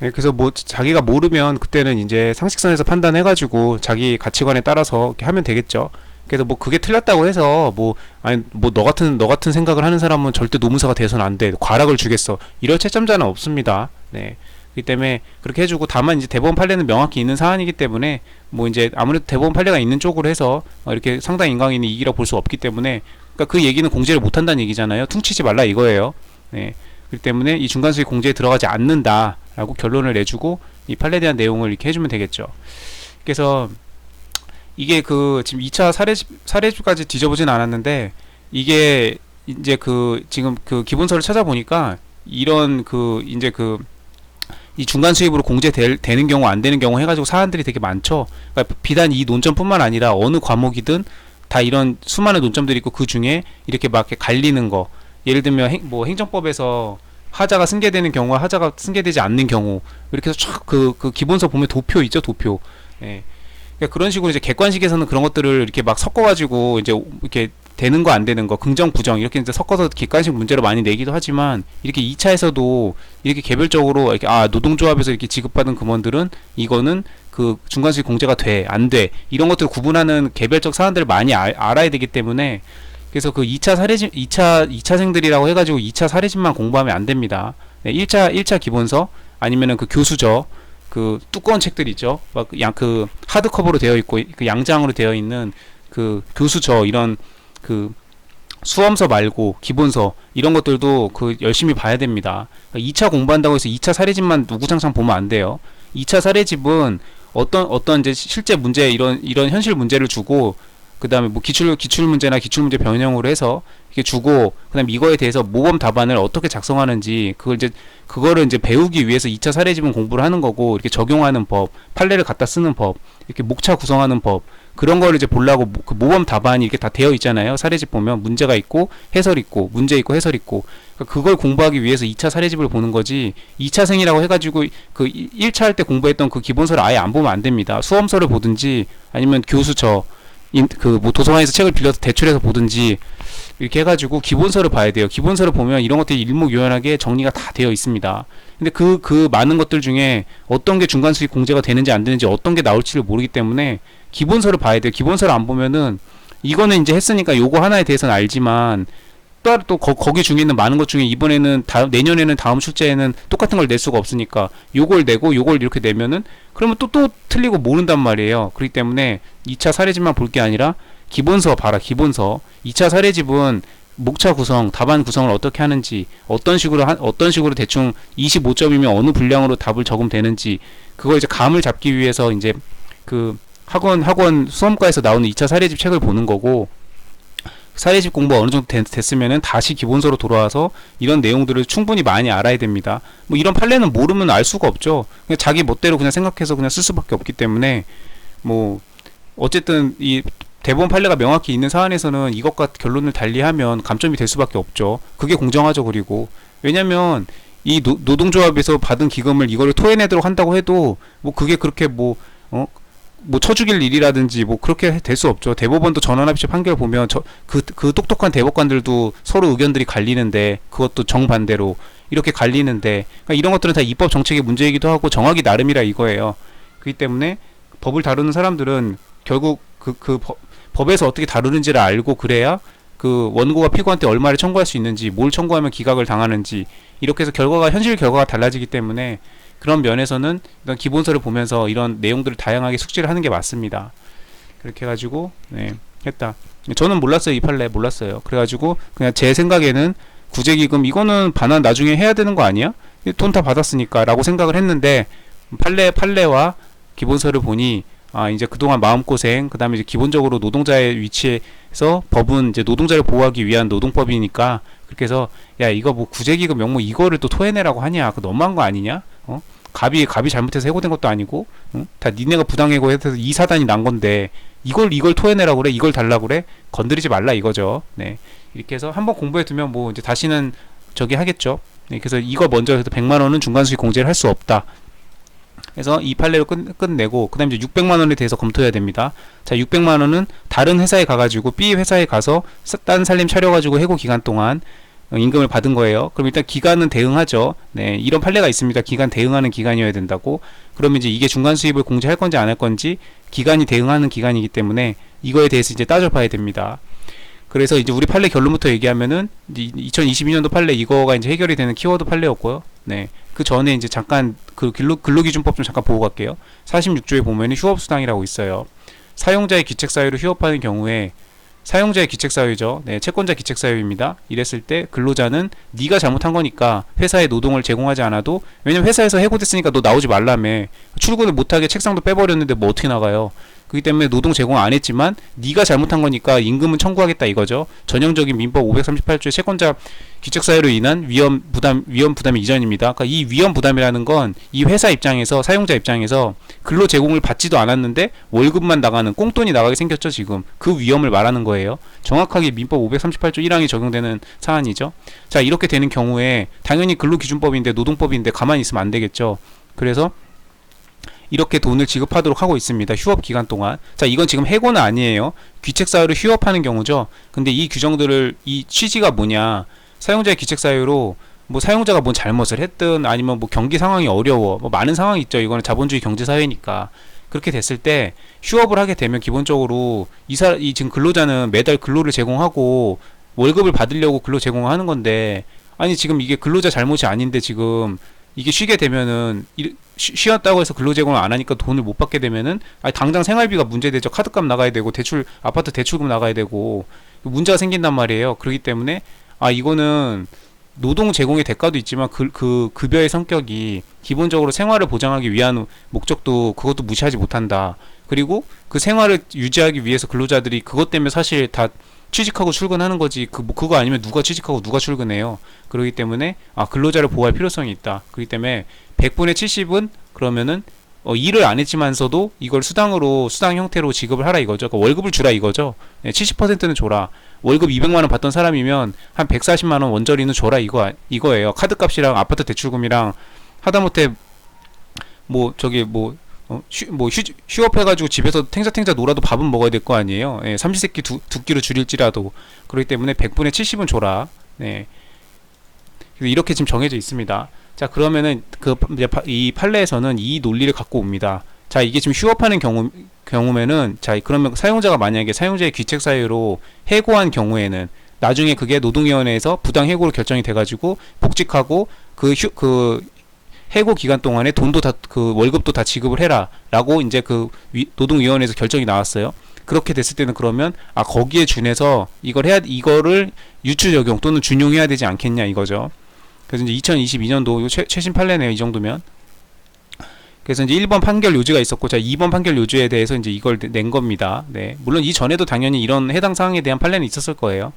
예, 그래서 뭐 자기가 모르면 그때는 이제 상식선에서 판단해가지고 자기 가치관에 따라서 이렇게 하면 되겠죠. 그래서 뭐 그게 틀렸다고 해서 뭐 아니 뭐 너 같은 생각을 하는 사람은 절대 노무사가 돼서는 안 돼. 과락을 주겠어. 이럴 채점자는 없습니다. 네. 그렇기 때문에 그렇게 해주고, 다만 이제 대법원 판례는 명확히 있는 사안이기 때문에 뭐 이제 아무래도 대법원 판례가 있는 쪽으로 해서 이렇게 상당 인강인이 이기라고 볼 수 없기 때문에, 그러니까 그 얘기는 공제를 못 한다는 얘기잖아요. 퉁치지 말라 이거예요. 네. 그렇기 때문에 이 중간 수익 공제에 들어가지 않는다라고 결론을 내주고 이 판례에 대한 내용을 이렇게 해주면 되겠죠. 그래서 이게 그 지금 2차 사례집까지 뒤져보진 않았는데, 이게 이제 그 지금 그 기본서를 찾아보니까 이런 그 이제 그 이 중간 수입으로 공제되는 경우 안 되는 경우 해가지고 사안들이 되게 많죠. 그러니까 비단 이 논점뿐만 아니라 어느 과목이든 다 이런 수많은 논점들이 있고, 그 중에 이렇게 막 이렇게 갈리는 거, 예를 들면 뭐 행정법에서 하자가 승계되는 경우와 하자가 승계되지 않는 경우, 이렇게 해서 쫙그 기본서 보면 도표 있죠, 도표. 예. 그러니까 그런 식으로 이제 객관식에서는 그런 것들을 이렇게 막 섞어가지고 이제 이렇게 되는 거 안 되는 거, 긍정 부정 이렇게 이제 섞어서 객관식 문제로 많이 내기도 하지만, 이렇게 2차에서도 이렇게 개별적으로 이렇게 노동조합에서 이렇게 지급받은 금원들은 이거는 그 중간수익 공제가 돼, 안 돼, 이런 것들을 구분하는 개별적 사안들을 많이 알아야 되기 때문에, 그래서 그 2차 사례집, 2차생들이라고 해가지고 2차 사례집만 공부하면 안 됩니다. 네, 1차 기본서 아니면은 그 교수저, 그 두꺼운 책들 있죠. 막 그 하드커버로 되어 있고 그 양장으로 되어 있는 그 교수저, 이런 그 수험서 말고 기본서 이런 것들도 그 열심히 봐야 됩니다. 2차 공부한다고 해서 2차 사례집만 우구장창 보면 안 돼요. 2차 사례집은 어떤 이제 실제 문제, 이런 현실 문제를 주고, 그 다음에 뭐 기출 문제나 기출 문제 변형으로 해서 이렇게 주고, 그 다음에 이거에 대해서 모범 답안을 어떻게 작성하는지, 그거를 이제 배우기 위해서 2차 사례집은 공부를 하는 거고, 이렇게 적용하는 법, 판례를 갖다 쓰는 법, 이렇게 목차 구성하는 법, 그런 거를 이제 보려고 그 모범 답안이 이렇게 다 되어 있잖아요. 사례집 보면 문제가 있고 해설 있고, 문제 있고 해설 있고, 그러니까 그걸 공부하기 위해서 2차 사례집을 보는 거지, 2차생이라고 해가지고 그 1차 할 때 공부했던 그 기본서를 아예 안 보면 안 됩니다. 수험서를 보든지 아니면 교수저, 그 뭐 도서관에서 책을 빌려서 대출해서 보든지 이렇게 해가지고 기본서를 봐야 돼요. 기본서를 보면 이런 것들이 일목요연하게 정리가 다 되어 있습니다. 근데 그 많은 것들 중에 어떤 게 중간 수익 공제가 되는지 안 되는지, 어떤 게 나올지를 모르기 때문에 기본서를 봐야 돼요. 기본서를 안 보면은 이거는 이제 했으니까 요거 하나에 대해서는 알지만, 또 거기 중에 있는 많은 것 중에 이번에는 내년에는 다음 출제에는 똑같은 걸 낼 수가 없으니까 요걸 내고 요걸 이렇게 내면은 그러면 또 틀리고 모른단 말이에요. 그렇기 때문에 2차 사례집만 볼 게 아니라 기본서 봐라, 기본서. 2차 사례집은 목차 구성, 답안 구성을 어떻게 하는지, 어떤 식으로 대충 25점이면 어느 분량으로 답을 적으면 되는지, 그거 이제 감을 잡기 위해서 이제 그 학원 수험과에서 나오는 2차 사례집 책을 보는 거고, 사례집 공부 어느 정도 됐으면은 다시 기본서로 돌아와서 이런 내용들을 충분히 많이 알아야 됩니다. 뭐 이런 판례는 모르면 알 수가 없죠. 그냥 자기 멋대로 그냥 생각해서 그냥 쓸 수밖에 없기 때문에, 뭐 어쨌든 이 대법원 판례가 명확히 있는 사안에서는 이것과 결론을 달리하면 감점이 될 수밖에 없죠. 그게 공정하죠. 그리고 왜냐면 이 노동조합에서 받은 기금을 이거를 토해내도록 한다고 해도 뭐 그게 그렇게 뭐 쳐죽일 일이라든지 뭐 그렇게 될 수 없죠. 대법원도 전원합의체 판결 보면 그 똑똑한 대법관들도 서로 의견들이 갈리는데, 그것도 정반대로 이렇게 갈리는데, 그러니까 이런 것들은 다 입법 정책의 문제이기도 하고 정하기 나름이라 이거예요. 그렇기 때문에 법을 다루는 사람들은 결국 법에서 어떻게 다루는지를 알고, 그래야 그 원고가 피고한테 얼마를 청구할 수 있는지, 뭘 청구하면 기각을 당하는지, 이렇게 해서 현실 결과가 달라지기 때문에, 그런 면에서는 이런 기본서를 보면서 이런 내용들을 다양하게 숙지를 하는 게 맞습니다. 그렇게 해가지고 했다. 저는 몰랐어요. 이 판례 몰랐어요. 그래가지고 그냥 제 생각에는 구제기금 이거는 반환 나중에 해야 되는 거 아니야? 돈 다 받았으니까 라고 생각을 했는데, 판례와 기본서를 보니 이제 그동안 마음고생, 그 다음에 이제 기본적으로 노동자의 위치에서 법은 이제 노동자를 보호하기 위한 노동법이니까, 그렇게 해서 야 이거 뭐 구제기금 명목 이거를 또 토해내라고 하냐, 그거 너무한 거 아니냐? 갑이 잘못해서 해고된 것도 아니고, 다 니네가 부당해고 해서 이 사단이 난 건데 이걸 토해내라고 그래, 이걸 달라고 그래, 건드리지 말라 이거죠. 네, 이렇게 해서 한번 공부해두면 뭐 이제 다시는 저기 하겠죠. 네, 그래서 이거 먼저 해서 100만 원은 중간수익 공제를 할 수 없다. 그래서 이 판례를 끝내고, 그 다음에 이제 600만 원에 대해서 검토해야 됩니다. 자, 600만 원은 다른 회사에 가가지고 B 회사에 가서 딴 살림 차려가지고 해고 기간 동안 임금을 받은 거예요. 그럼 일단 기간은 대응하죠. 네, 이런 판례가 있습니다. 기간 대응하는 기간이어야 된다고. 그러면 이제 이게 중간 수입을 공제할 건지 안 할 건지 기간이 대응하는 기간이기 때문에 이거에 대해서 이제 따져봐야 됩니다. 그래서 이제 우리 판례 결론부터 얘기하면은 2022년도 판례 이거가 이제 해결이 되는 키워드 판례였고요. 네. 그 전에 이제 잠깐 그 근로기준법 좀 잠깐 보고 갈게요. 46조에 보면은 휴업수당이라고 있어요. 사용자의 기책사유로 휴업하는 경우에 사용자의 기책사유죠. 네, 채권자 기책사유입니다. 이랬을 때 근로자는 네가 잘못한 거니까 회사에 노동을 제공하지 않아도, 왜냐면 회사에서 해고됐으니까 너 나오지 말라며, 출근을 못하게 책상도 빼버렸는데 뭐 어떻게 나가요. 그렇기 때문에 노동 제공 안 했지만 네가 잘못한 거니까 임금은 청구하겠다 이거죠. 전형적인 민법 538조의 채권자 기책사유로 인한 위험 부담의 이전입니다. 그러니까 이 위험 부담이라는 건 이 회사 입장에서, 사용자 입장에서 근로 제공을 받지도 않았는데 월급만 나가는, 꽁돈이 나가게 생겼죠. 지금 그 위험을 말하는 거예요. 정확하게 민법 538조 1항이 적용되는 사안이죠. 자, 이렇게 되는 경우에 당연히 근로기준법인데, 노동법인데 가만히 있으면 안 되겠죠. 그래서 이렇게 돈을 지급하도록 하고 있습니다. 휴업 기간 동안. 자, 이건 지금 해고는 아니에요. 귀책사유로 휴업하는 경우죠. 근데 이 규정들을, 이 취지가 뭐냐, 사용자의 귀책사유로 뭐 사용자가 뭔 잘못을 했든 아니면 뭐 경기 상황이 어려워, 뭐 많은 상황이 있죠. 이거는 자본주의 경제사회니까. 그렇게 됐을 때 휴업을 하게 되면 기본적으로 이 지금 근로자는 매달 근로를 제공하고 월급을 받으려고 근로 제공하는 건데, 아니 지금 이게 근로자 잘못이 아닌데 지금 이게 쉬게 되면은, 쉬었다고 해서 근로 제공을 안 하니까 돈을 못 받게 되면은, 아니 당장 생활비가 문제되죠. 카드값 나가야 되고, 아파트 대출금 나가야 되고, 문제가 생긴단 말이에요. 그렇기 때문에 이거는 노동 제공의 대가도 있지만 그 급여의 성격이 기본적으로 생활을 보장하기 위한 목적도, 그것도 무시하지 못한다. 그리고 그 생활을 유지하기 위해서 근로자들이 그것 때문에 사실 다 취직하고 출근하는 거지, 그거 아니면 누가 취직하고 누가 출근해요. 그렇기 때문에 근로자를 보호할 필요성이 있다. 그렇기 때문에 100분의 70은 그러면은 일을 안 했지만서도 이걸 수당 형태로 지급을 하라 이거죠. 그러니까 월급을 주라 이거죠. 70%는 줘라. 월급 200만 원 받던 사람이면 한 140만 원 원저리는 줘라 이거예요. 카드값이랑 아파트 대출금이랑 하다못해 휴업해가지고 집에서 탱자탱자 놀아도 밥은 먹어야 될 거 아니에요. 삼시세끼 두 끼로 줄일지라도. 그렇기 때문에 100분의 70은 줘라. 네. 이렇게 지금 정해져 있습니다. 자, 그러면은 이 판례에서는 이 논리를 갖고 옵니다. 자, 이게 지금 휴업하는 경우면은, 자, 그러면 사용자가 만약에 사용자의 귀책 사유로 해고한 경우에는 나중에 그게 노동위원회에서 부당 해고로 결정이 돼가지고 복직하고 그 해고 기간 동안에 돈도 다, 월급도 다 지급을 해라라고 이제 노동위원회에서 결정이 나왔어요. 그렇게 됐을 때는 그러면 거기에 준해서 이거를 유추 적용 또는 준용해야 되지 않겠냐 이거죠. 그래서 이제 2022년도 최신 판례네요. 이 정도면. 그래서 이제 1번 판결 요지가 있었고, 자, 2번 판결 요지에 대해서 이제 이걸 낸 겁니다. 네. 물론 이전에도 당연히 이런 해당 사항에 대한 판례는 있었을 거예요.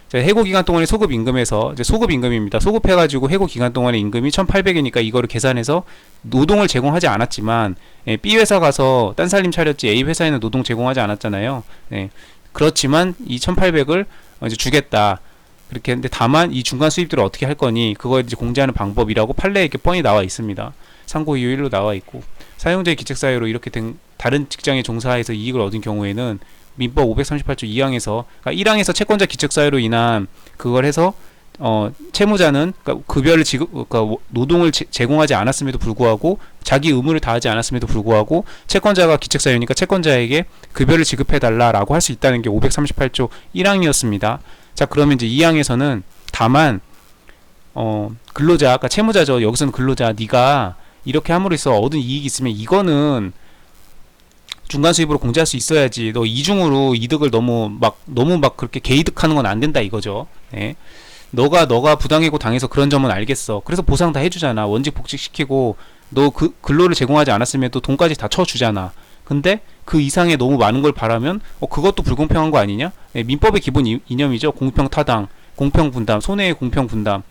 자, 해고 기간 동안의 소급 임금에서, 이제 소급 임금입니다. 소급해가지고 해고 기간 동안의 임금이 1,800이니까 이거를 계산해서 노동을 제공하지 않았지만, B 회사 가서 딴 살림 차렸지 A 회사에는 노동 제공하지 않았잖아요. 네. 그렇지만 이 1,800을 이제 주겠다. 그렇게 했는데, 다만 이 중간 수입들을 어떻게 할 거니, 그거에 이제 공제하는 방법이라고 판례에 이렇게 뻔히 나와 있습니다. 상고 이유 1로 나와 있고, 사용자의 기책사유로 이렇게 된 다른 직장에 종사해서 이익을 얻은 경우에는 민법 538조 2항에서, 그러니까 1항에서 채권자 기책사유로 인한 그걸 해서 채무자는 그러니까 급여를 그러니까 노동을 제공하지 않았음에도 불구하고, 자기 의무를 다하지 않았음에도 불구하고 채권자가 기책사유니까 채권자에게 급여를 지급해달라라고 할 수 있다는 게 538조 1항이었습니다. 자, 그러면 이제 2항에서는 다만 근로자, 아까 채무자죠. 여기서는 근로자, 네가 이렇게 함으로써 얻은 이익이 있으면 이거는 중간 수입으로 공제할 수 있어야지. 너 이중으로 이득을 너무 막 그렇게 개이득하는 건 안 된다 이거죠. 네. 너가 부당해고 당해서 그런 점은 알겠어. 그래서 보상 다 해주잖아. 원직 복직시키고 너 근로를 제공하지 않았으면 또 돈까지 다 쳐주잖아. 근데 그 이상의 너무 많은 걸 바라면 그것도 불공평한 거 아니냐? 네, 민법의 기본 이념이죠. 공평타당, 공평분담, 손해의 공평분담.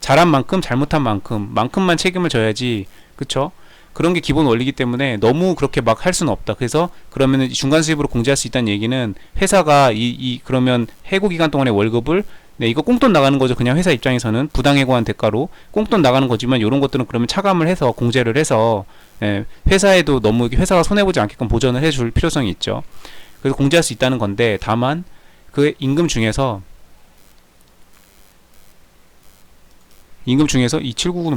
잘한 만큼, 잘못한 만큼만 책임을 져야지. 그쵸? 그런 게 기본 원리이기 때문에 너무 그렇게 막 할 수는 없다. 그래서 그러면은 중간 수입으로 공제할 수 있다는 얘기는, 회사가 그러면 해고 기간 동안의 월급을, 네, 이거 꽁돈 나가는 거죠. 그냥 회사 입장에서는 부당해고한 대가로 꽁돈 나가는 거지만, 이런 것들은 그러면 차감을 해서, 공제를 해서, 예, 회사에도 너무 회사가 손해보지 않게끔 보전을 해줄 필요성이 있죠. 그래서 공제할 수 있다는 건데, 다만 그 임금 중에서 임금 중에서 이 799는